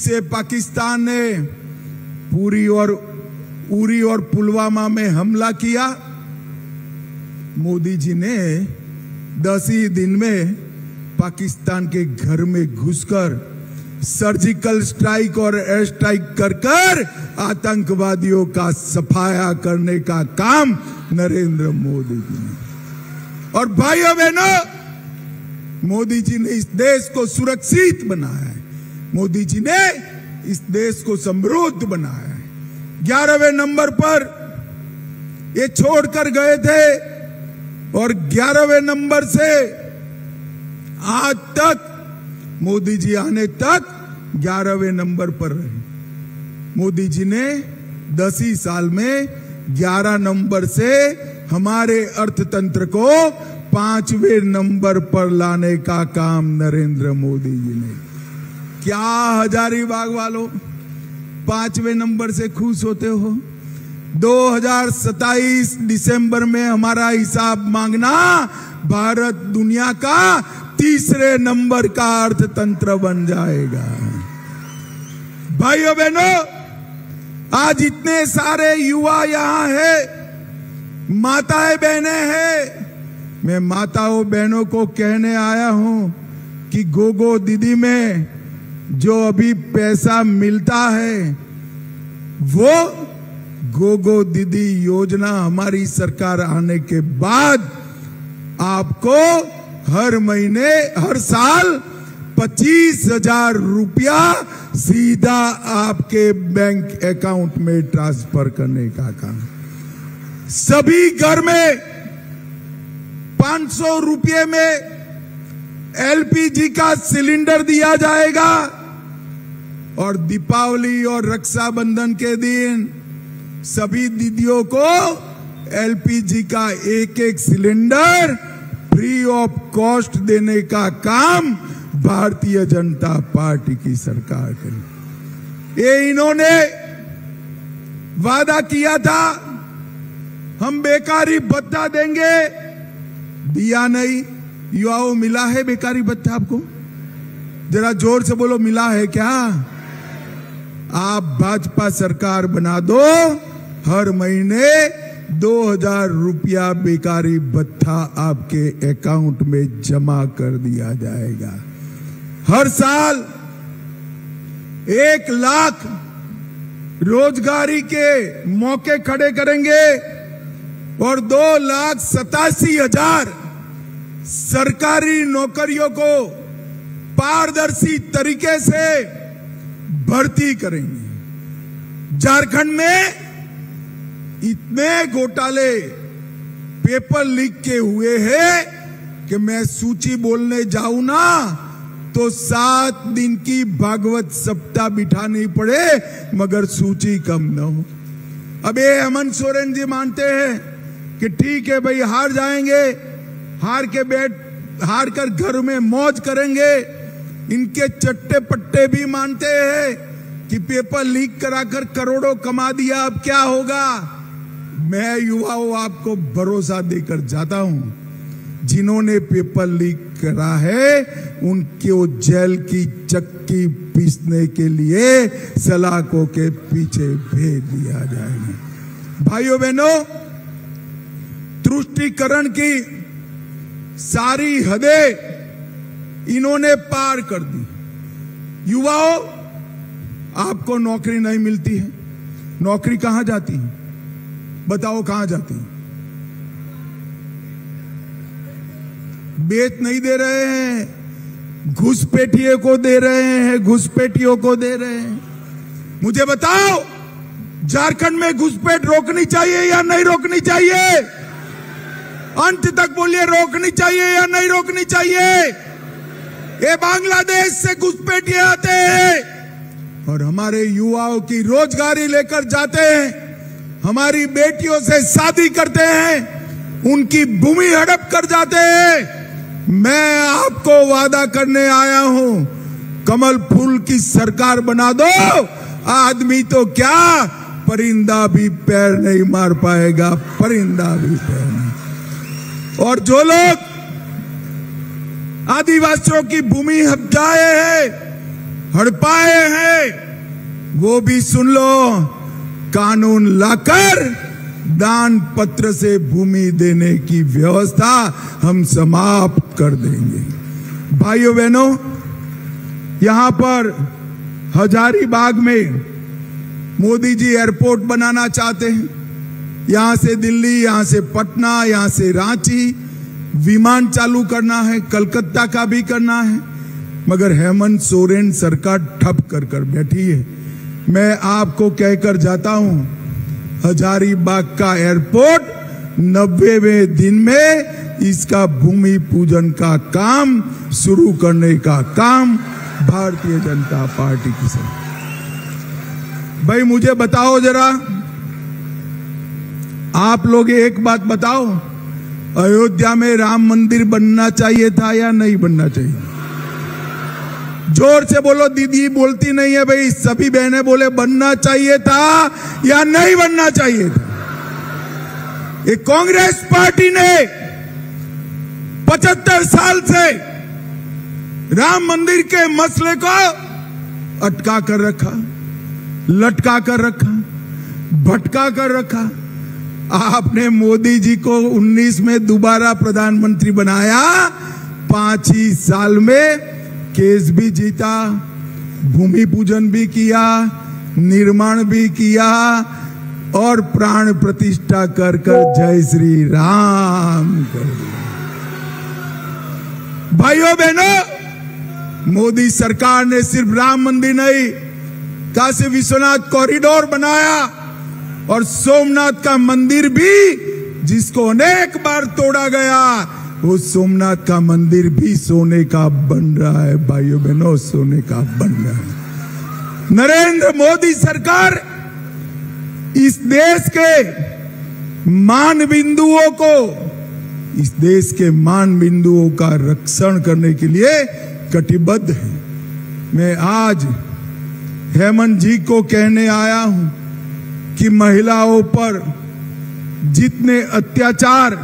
से पाकिस्तान ने उरी और पुलवामा में हमला किया, मोदी जी ने 10 ही दिन में पाकिस्तान के घर में घुसकर सर्जिकल स्ट्राइक और एयर स्ट्राइक कर आतंकवादियों का सफाया करने का काम नरेंद्र मोदी जी ने। और भाइयों बहनों, मोदी जी ने इस देश को सुरक्षित बनाया है, मोदी जी ने इस देश को समृद्ध बनाया है। 11वें नंबर पर ये छोड़कर गए थे और 11वें नंबर से आज तक मोदी जी आने तक 11वें नंबर पर रहे। मोदी जी ने 10 ही साल में 11 नंबर से हमारे अर्थतंत्र को 5वें नंबर पर लाने का काम नरेंद्र मोदी जी ने। क्या हजारीबाग वालों 5वें नंबर से खुश होते हो? 2027 दिसंबर में हमारा हिसाब मांगना, भारत दुनिया का 3रे नंबर का अर्थतंत्र बन जाएगा। भाइयों बहनों, आज इतने सारे युवा यहां हैं, माताएं बहनें हैं। मैं माताओं बहनों को कहने आया हूं कि गोगो दीदी में जो अभी पैसा मिलता है, वो गोगो दीदी योजना हमारी सरकार आने के बाद आपको हर महीने, हर साल 25,000 रुपया सीधा आपके बैंक अकाउंट में ट्रांसफर करने का काम। सभी घर में 500 रुपये में एलपीजी का सिलेंडर दिया जाएगा और दीपावली और रक्षाबंधन के दिन सभी दीदियों को एलपीजी का एक सिलेंडर फ्री ऑफ कॉस्ट देने का काम भारतीय जनता पार्टी की सरकार करेगी। ये इन्होंने वादा किया था, हम बेकारी भत्ता देंगे, दिया नहीं। युवाओं, मिला है बेकारी भत्ता आपको? जरा जोर से बोलो, मिला है क्या? आप भाजपा सरकार बना दो, हर महीने 2,000 रुपया बेकारी भत्ता आपके अकाउंट में जमा कर दिया जाएगा। हर साल 1 लाख रोजगारी के मौके खड़े करेंगे और 2,87,000 सरकारी नौकरियों को पारदर्शी तरीके से भर्ती करेंगे। झारखंड में इतने घोटाले पेपर लीक के हुए हैं कि मैं सूची बोलने जाऊं ना तो 7 दिन की भागवत सप्ताह बिठानी पड़े मगर सूची कम न हो। अब ये हेमंत सोरेन जी मानते हैं कि ठीक है भाई, हार जाएंगे, हार कर घर में मौज करेंगे। इनके चट्टे पट्टे भी मानते हैं कि पेपर लीक कराकर करोड़ों कमा दिया, अब क्या होगा। मैं युवाओं आपको भरोसा देकर जाता हूं, जिन्होंने पेपर लीक करा है उनको जेल की चक्की पीसने के लिए सलाखों के पीछे भेज दिया जाएगा। भाइयों बहनों, तुष्टीकरण की सारी हदें इन्होंने पार कर दी। युवाओं, आपको नौकरी नहीं मिलती है, नौकरी कहां जाती है? बताओ कहां जाती है? बेच नहीं दे रहे हैं, घुसपैठियों को दे रहे हैं, घुसपैठियों को दे रहे हैं। मुझे बताओ, झारखंड में घुसपैठ रोकनी चाहिए या नहीं रोकनी चाहिए? अंत तक बोलिए, रोकनी चाहिए या नहीं रोकनी चाहिए? ये बांग्लादेश से घुसपैठिए आते हैं और हमारे युवाओं की रोजगारी लेकर जाते हैं, हमारी बेटियों से शादी करते हैं, उनकी भूमि हड़प कर जाते हैं। मैं आपको वादा करने आया हूं, कमल फूल की सरकार बना दो, आदमी तो क्या, परिंदा भी पैर नहीं मार पाएगा, परिंदा भी पैर नहीं। और जो लोग आदिवासियों की भूमि हड़प जाए हैं, हड़पाए हैं वो भी सुन लो। कानून लाकर दान पत्र से भूमि देने की व्यवस्था हम समाप्त कर देंगे। भाइयों बहनों, यहां पर हजारीबाग में मोदी जी एयरपोर्ट बनाना चाहते हैं। यहां से दिल्ली, यहां से पटना, यहां से रांची विमान चालू करना है, कलकत्ता का भी करना है, मगर हेमंत सोरेन सरकार ठप कर बैठी है। मैं आपको कहकर जाता हूं, हजारीबाग का एयरपोर्ट 90वें दिन में इसका भूमि पूजन का काम शुरू करने का काम भारतीय जनता पार्टी की सरकार। भाई मुझे बताओ जरा, आप लोग एक बात बताओ, अयोध्या में राम मंदिर बनना चाहिए था या नहीं बनना चाहिए? जोर से बोलो, दीदी बोलती नहीं है भाई, सभी बहनें बोले बनना चाहिए था या नहीं बनना चाहिए था। ये कांग्रेस पार्टी ने 75 साल से राम मंदिर के मसले को अटका कर रखा, लटका कर रखा, भटका कर रखा। आपने मोदी जी को 19 में दोबारा प्रधानमंत्री बनाया, 5 ही साल में केस भी जीता, भूमि पूजन भी किया, निर्माण भी किया और प्राण प्रतिष्ठा कर जय श्री राम कर दिया। भाइयों बहनों, मोदी सरकार ने सिर्फ राम मंदिर नहीं, काशी विश्वनाथ कॉरिडोर बनाया और सोमनाथ का मंदिर भी, जिसको अनेक बार तोड़ा गया, वो सोमनाथ का मंदिर भी सोने का बन रहा है। भाइयों बहनों, सोने का बन रहा है। नरेंद्र मोदी सरकार इस देश के मान बिंदुओं को, इस देश के मान बिंदुओं का रक्षण करने के लिए कटिबद्ध है। मैं आज हेमंत जी को कहने आया हूं कि महिलाओं पर जितने अत्याचार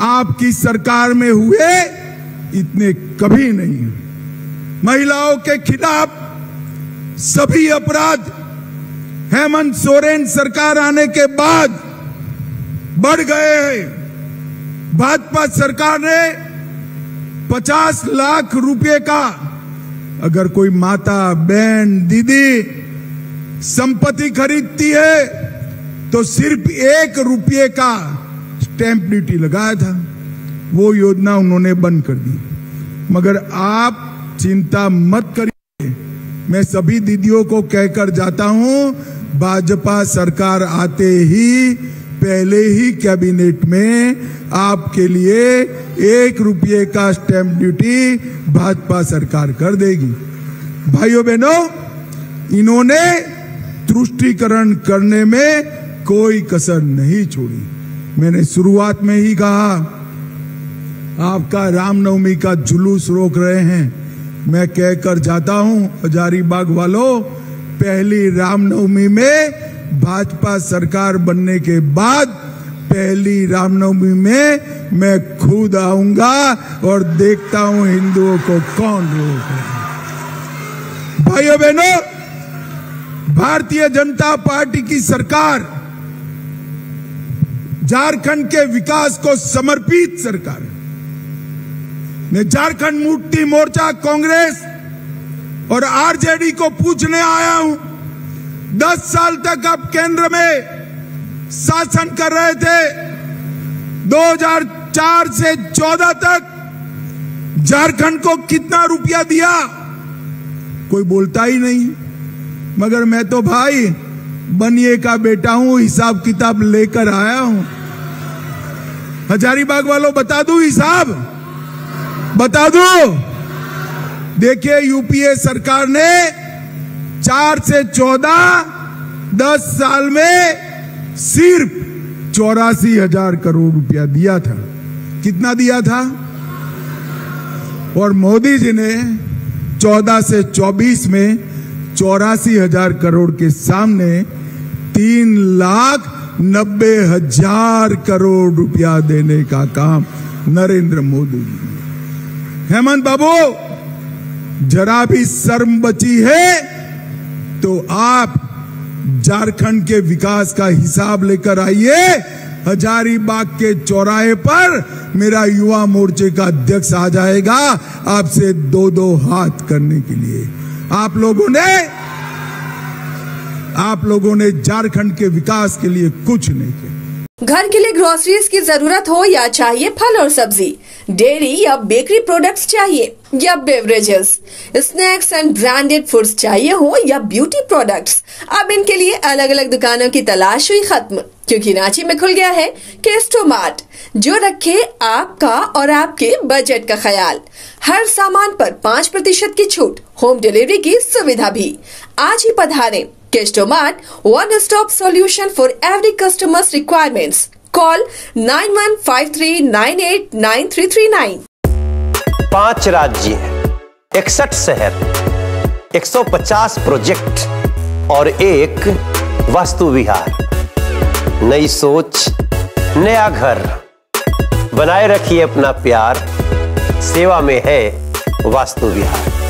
आपकी सरकार में हुए, इतने कभी नहीं। महिलाओं के खिलाफ सभी अपराध हेमंत सोरेन सरकार आने के बाद बढ़ गए हैं। भाजपा सरकार ने 50 लाख रुपए का, अगर कोई माता, बहन, दीदी संपत्ति खरीदती है तो सिर्फ 1 रुपये का स्टैंप ड्यूटी लगाया था, वो योजना उन्होंने बंद कर दी। मगर आप चिंता मत करिए, मैं सभी दीदियों को कहकर जाता हूं, भाजपा सरकार आते ही पहले ही कैबिनेट में आपके लिए 1 रुपये का स्टैंप ड्यूटी भाजपा सरकार कर देगी। भाइयों बहनों, इन्होंने तुष्टीकरण करने में कोई कसर नहीं छोड़ी। मैंने शुरुआत में ही कहा, आपका रामनवमी का जुलूस रोक रहे हैं। मैं कहकर जाता हूं, हजारीबाग वालों, पहली रामनवमी में भाजपा सरकार बनने के बाद पहली रामनवमी में मैं खुद आऊंगा और देखता हूं हिंदुओं को कौन रोक रहा है। भाइयों बहनों, भारतीय जनता पार्टी की सरकार झारखंड के विकास को समर्पित सरकार है। मैं झारखंड मुक्ति मोर्चा, कांग्रेस और आरजेडी को पूछने आया हूं, 10 साल तक आप केंद्र में शासन कर रहे थे। 2004 से 14 तक झारखंड को कितना रुपया दिया? कोई बोलता ही नहीं। मगर मैं तो भाई बनिए का बेटा हूं, हिसाब किताब लेकर आया हूं। हजारीबाग वालों, बता दूं हिसाब, बता दूं। देखिए, यूपीए सरकार ने 4 से 14 10 साल में सिर्फ 84,000 करोड़ रुपया दिया था। कितना दिया था? और मोदी जी ने 14 से 24 में 84,000 करोड़ के सामने 3,90,000 करोड़ रुपया देने का काम नरेंद्र मोदी जी ने। हेमंत बाबू, जरा भी शर्म बची है तो आप झारखंड के विकास का हिसाब लेकर आइए। हजारीबाग के चौराहे पर मेरा युवा मोर्चे का अध्यक्ष आ जाएगा आपसे दो दो हाथ करने के लिए। आप लोगों ने झारखंड के विकास के लिए कुछ नहीं किया। घर के लिए ग्रोसरीज की जरूरत हो या चाहिए फल और सब्जी, डेयरी या बेकरी प्रोडक्ट्स चाहिए या beverages, snacks and branded foods चाहिए हो या ब्यूटी प्रोडक्ट्स, अब इनके लिए अलग अलग दुकानों की तलाश हुई खत्म, क्योंकि रांची में खुल गया है केस्टो मार्ट, जो रखे आपका और आपके बजट का ख्याल। हर सामान पर 5% की छूट, होम डिलीवरी की सुविधा भी। आज ही पधारें केस्टो mart, one stop solution for every customer's requirements. Call 9153989339. 5 राज्य, 61 शहर, 150 प्रोजेक्ट और एक वास्तु विहार। नई सोच, नया घर। बनाए रखिए अपना प्यार, सेवा में है वास्तु विहार।